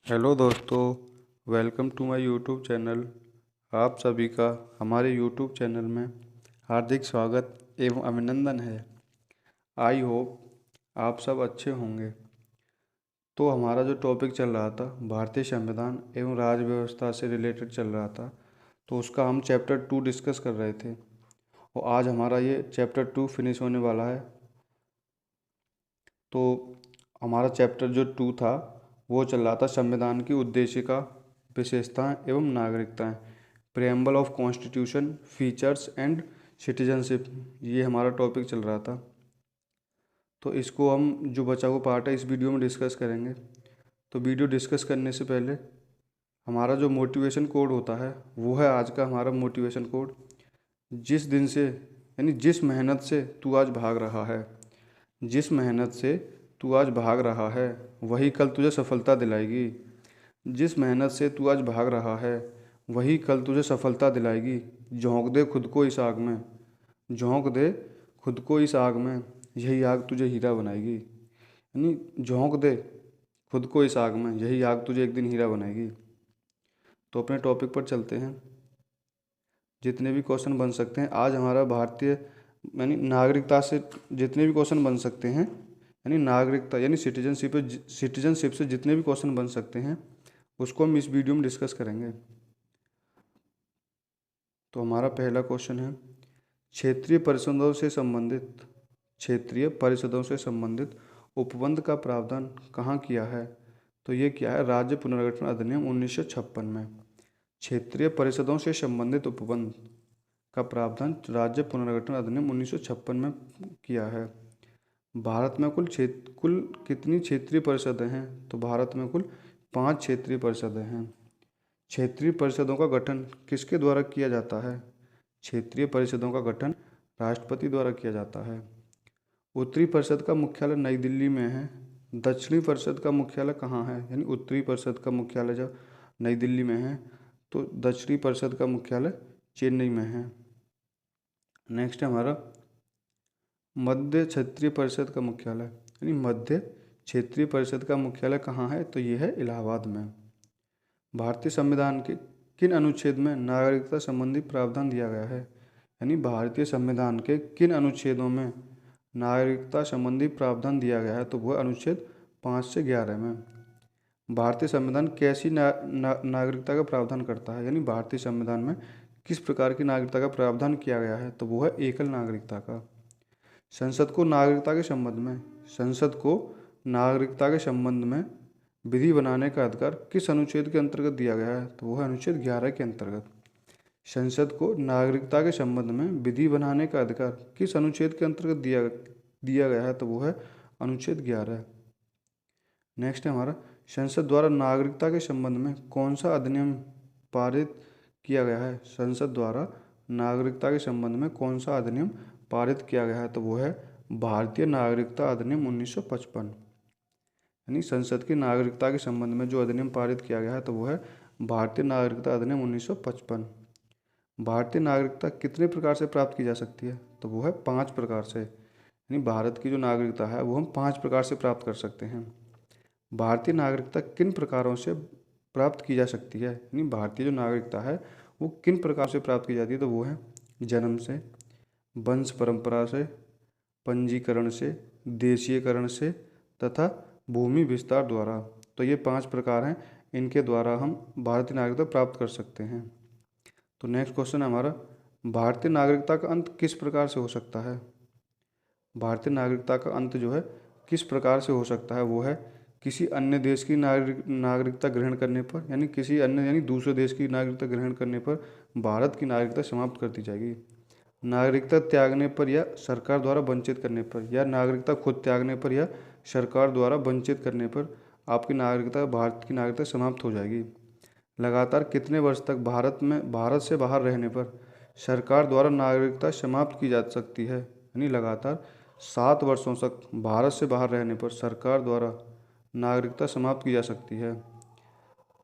Hello दोस्तों, welcome to my YouTube channel. आप सभी का हमारे यूट्यूब चैनल में हार्दिक स्वागत एवं अभिनंदन है। आई होप आप सब अच्छे होंगे। तो हमारा जो टॉपिक चल रहा था भारतीय संविधान एवं राज्य व्यवस्था से रिलेटेड चल रहा था, तो उसका हम चैप्टर 2 डिस्कस कर रहे थे और आज हमारा ये चैप्टर 2 फिनिश होने वाला है। तो हमारा चैप्टर जो 2 था वो चल रहा था संविधान की उद्देशिका, विशेषताएं एवं नागरिकताएं, preamble of constitution, features and citizenship, ये हमारा टॉपिक चल रहा था। तो इसको हम जो बचा हुआ पार्ट है इस वीडियो में डिस्कस करेंगे। तो वीडियो डिस्कस करने से पहले हमारा जो मोटिवेशन कोड होता है वो है आज का हमारा मोटिवेशन कोड। जिस दिन से यानी जिस मेहनत से तू आज भाग रहा है, जिस मेहनत से तू आज भाग रहा है वही कल तुझे सफलता दिलाएगी। जिस मेहनत से तू आज भाग रहा है वही कल तुझे सफलता दिलाएगी। झोंक दे खुद को इस आग में, झोंक दे खुद को इस आग में, यही आग तुझे हीरा बनाएगी। यानी झोंक दे खुद को इस आग में, यही आग तुझे एक दिन हीरा बनाएगी। तो अपने टॉपिक पर चलते हैं। जितने भी क्वेश्चन बन सकते हैं आज हमारा भारतीय यानी नागरिकता से जितने भी क्वेश्चन बन सकते हैं, यानी नागरिकता यानी सिटीजनशिप से जितने भी क्वेश्चन बन सकते हैं उसको हम इस वीडियो में डिस्कस करेंगे। तो हमारा पहला क्वेश्चन है, क्षेत्रीय परिषदों से संबंधित क्षेत्रीय परिषदों से संबंधित उपबंध का प्रावधान कहाँ किया है? तो ये क्या है, राज्य पुनर्गठन अधिनियम 1956 में। क्षेत्रीय परिषदों से संबंधित उपबंध का प्रावधान राज्य पुनर्गठन अधिनियम 1956 में किया है। भारत में कुल कितनी क्षेत्रीय परिषदें हैं? तो भारत में कुल 5 क्षेत्रीय परिषदें हैं। क्षेत्रीय परिषदों का गठन किसके द्वारा किया जाता है? क्षेत्रीय परिषदों का गठन राष्ट्रपति द्वारा किया जाता है। उत्तरी परिषद का मुख्यालय नई दिल्ली में है। दक्षिणी परिषद का मुख्यालय कहाँ है? यानी उत्तरी परिषद का मुख्यालय जब नई दिल्ली में है तो दक्षिणी परिषद का मुख्यालय चेन्नई में है। नेक्स्ट है हमारा मध्य क्षेत्रीय परिषद का मुख्यालय, यानी मध्य क्षेत्रीय परिषद का मुख्यालय कहाँ है? तो ये है इलाहाबाद में। भारतीय संविधान के किन अनुच्छेद में नागरिकता संबंधी प्रावधान दिया गया है? यानी भारतीय संविधान के किन अनुच्छेदों में नागरिकता संबंधी प्रावधान दिया गया है? तो वह अनुच्छेद 5 से 11 में। भारतीय संविधान कैसी नागरिकता का प्रावधान करता है? यानी भारतीय संविधान में किस प्रकार की नागरिकता का प्रावधान किया गया है? तो वो है एकल नागरिकता का। संसद को नागरिकता के संबंध में संसद को नागरिकता के संबंध में विधि बनाने का अधिकार किस अनुच्छेद के अंतर्गत दिया गया है? तो वो है अनुच्छेद 11 के अंतर्गत। संसद को नागरिकता के संबंध में विधि बनाने का अधिकार किस अनुच्छेद के अंतर्गत दिया गया है? तो वो है अनुच्छेद 11। नेक्स्ट है हमारा, संसद द्वारा नागरिकता के संबंध में कौन सा अधिनियम पारित किया गया है? संसद द्वारा नागरिकता के संबंध में कौन सा अधिनियम पारित किया गया है? तो वो है भारतीय नागरिकता अधिनियम 1955। यानी संसद की नागरिकता के संबंध में जो अधिनियम पारित किया गया है तो वो है भारतीय नागरिकता अधिनियम 1955। भारतीय नागरिकता कितने प्रकार से प्राप्त की जा सकती है? तो वो है 5 प्रकार से। यानी भारत की जो नागरिकता है वो हम 5 प्रकार से प्राप्त कर सकते हैं। भारतीय नागरिकता किन प्रकारों से प्राप्त की जा सकती है? यानी भारतीय जो नागरिकता है वो किन प्रकार से प्राप्त की जाती है? तो वो है जन्म से, वंश परंपरा से, पंजीकरण से, देशीयकरण से तथा भूमि विस्तार द्वारा। तो ये 5 प्रकार हैं, इनके द्वारा हम भारतीय नागरिकता प्राप्त कर सकते हैं। तो नेक्स्ट क्वेश्चन है हमारा, भारतीय नागरिकता का अंत किस प्रकार से हो सकता है? भारतीय नागरिकता का अंत जो है किस प्रकार से हो सकता है? वो है किसी अन्य देश की नागरिकता ग्रहण करने पर, यानी किसी अन्य यानी दूसरे देश की नागरिकता ग्रहण करने पर भारत की नागरिकता समाप्त कर दी जाएगी। नागरिकता त्यागने पर या सरकार द्वारा वंचित करने पर, या नागरिकता खुद त्यागने पर या सरकार द्वारा वंचित करने पर आपकी नागरिकता भारत की नागरिकता समाप्त हो जाएगी। लगातार कितने वर्ष तक भारत से बाहर रहने पर सरकार द्वारा नागरिकता समाप्त की जा सकती है? यानी लगातार 7 वर्षों तक भारत से बाहर रहने पर सरकार द्वारा नागरिकता समाप्त की जा सकती है।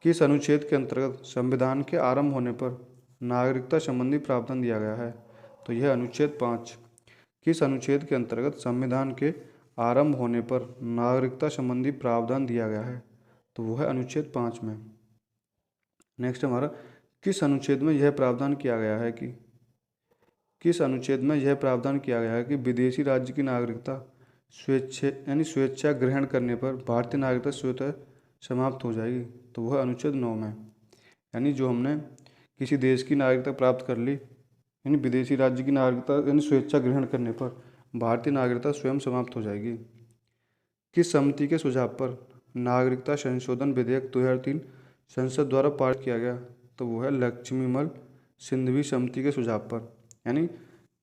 किस अनुच्छेद के अंतर्गत संविधान के आरंभ होने पर नागरिकता संबंधी प्रावधान दिया गया है? तो यह अनुच्छेद 5। किस अनुच्छेद के अंतर्गत संविधान के आरंभ होने पर नागरिकता संबंधी प्रावधान दिया गया है? तो वो है अनुच्छेद 5 में। नेक्स्ट हमारा, किस अनुच्छेद में यह प्रावधान किया गया है कि किस अनुच्छेद में यह प्रावधान किया गया है कि विदेशी राज्य की नागरिकता स्वेच्छा ग्रहण करने पर भारतीय नागरिकता स्वतः समाप्त हो जाएगी। तो वह अनुच्छेद 9 में। यानी जो हमने किसी देश की नागरिकता प्राप्त कर ली, यानी विदेशी राज्य की नागरिकता यानी स्वेच्छा ग्रहण करने पर भारतीय नागरिकता स्वयं समाप्त हो जाएगी। किस समिति के सुझाव पर नागरिकता संशोधन विधेयक 2003 संसद द्वारा पारित किया गया? तो वो है लक्ष्मीमल सिंघवी समिति के सुझाव पर। यानी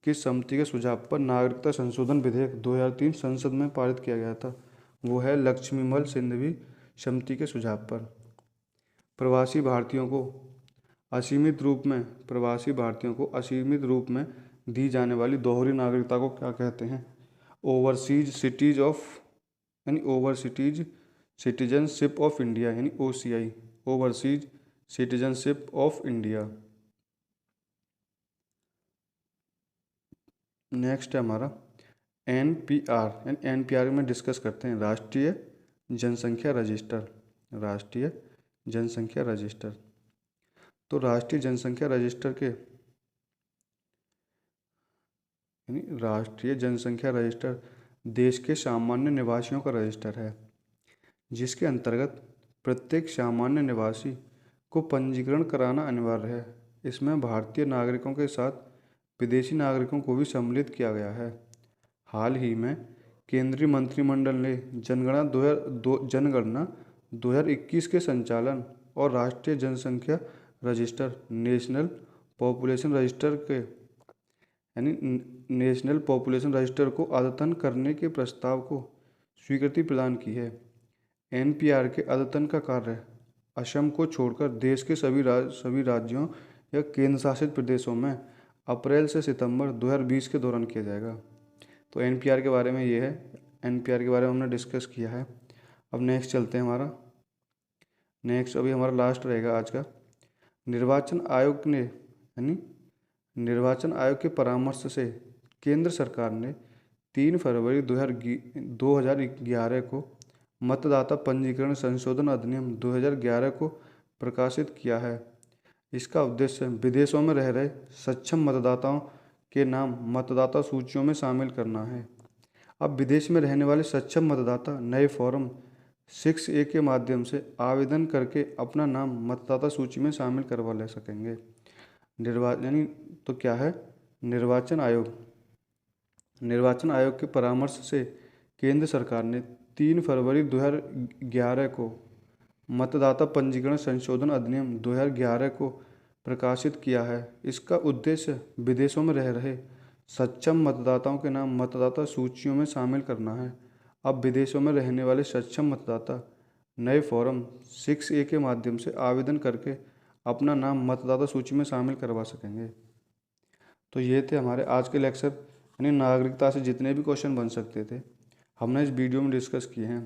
किस समिति के सुझाव पर नागरिकता संशोधन विधेयक 2003 संसद में पारित किया गया था? वो है लक्ष्मीमल सिंघवी समिति के सुझाव पर। प्रवासी भारतीयों को असीमित रूप में दी जाने वाली दोहरी नागरिकता को क्या कहते हैं? ओवरसीज सिटीजनशिप ऑफ इंडिया, यानी OCI, overseas citizenship of India. Next है हमारा NPR, यानी NPR में डिस्कस करते हैं राष्ट्रीय जनसंख्या रजिस्टर। राष्ट्रीय जनसंख्या रजिस्टर, तो राष्ट्रीय जनसंख्या रजिस्टर के यानी राष्ट्रीय जनसंख्या रजिस्टर देश के सामान्य निवासियों का रजिस्टर है, जिसके अंतर्गत प्रत्येक सामान्य निवासी को पंजीकरण कराना अनिवार्य है। इसमें भारतीय नागरिकों के साथ विदेशी नागरिकों को भी सम्मिलित किया गया है। हाल ही में केंद्रीय मंत्रिमंडल ने जनगणना 2021 के संचालन और राष्ट्रीय जनसंख्या रजिस्टर नेशनल पॉपुलेशन रजिस्टर को अद्यतन करने के प्रस्ताव को स्वीकृति प्रदान की है। NPR के अद्यतन का कार्य असम को छोड़कर देश के सभी राज्यों या केंद्र शासित प्रदेशों में अप्रैल से सितंबर 2020 के दौरान किया जाएगा। तो NPR के बारे में ये है, NPR के बारे में हमने डिस्कस किया है। अब नेक्स्ट चलते हैं अभी हमारा लास्ट रहेगा आज का। निर्वाचन आयोग के परामर्श से केंद्र सरकार ने 3 फरवरी 2011 को मतदाता पंजीकरण संशोधन अधिनियम 2011 को प्रकाशित किया है। इसका उद्देश्य विदेशों में रह रहे सक्षम मतदाताओं के नाम मतदाता सूचियों में शामिल करना है। अब विदेश में रहने वाले सक्षम मतदाता नए फॉर्म 6A के माध्यम से आवेदन करके अपना नाम मतदाता सूची में शामिल करवा ले सकेंगे। तो क्या है? निर्वाचन आयोग के परामर्श से केंद्र सरकार ने 3 फरवरी 2011 को मतदाता पंजीकरण संशोधन अधिनियम 2011 को प्रकाशित किया है। इसका उद्देश्य विदेशों में रह रहे सक्षम मतदाताओं के नाम मतदाता सूचियों में शामिल करना है। अब विदेशों में रहने वाले सक्षम मतदाता नए फॉर्म 6A के माध्यम से आवेदन करके अपना नाम मतदाता सूची में शामिल करवा सकेंगे। तो ये थे हमारे आज के लेक्चर, यानी नागरिकता से जितने भी क्वेश्चन बन सकते थे हमने इस वीडियो में डिस्कस किए हैं।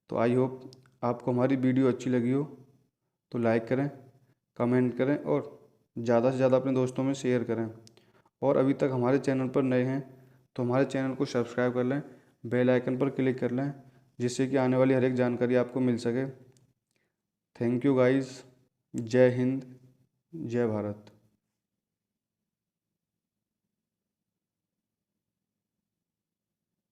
तो आई होप आपको हमारी वीडियो अच्छी लगी हो, तो लाइक करें, कमेंट करें और ज़्यादा से ज़्यादा अपने दोस्तों में शेयर करें। और अभी तक हमारे चैनल पर नए हैं तो हमारे चैनल को सब्सक्राइब कर लें, बेल आइकन पर क्लिक कर लें, जिससे कि आने वाली हर एक जानकारी आपको मिल सके। Thank you guys. जय हिंद, जय भारत।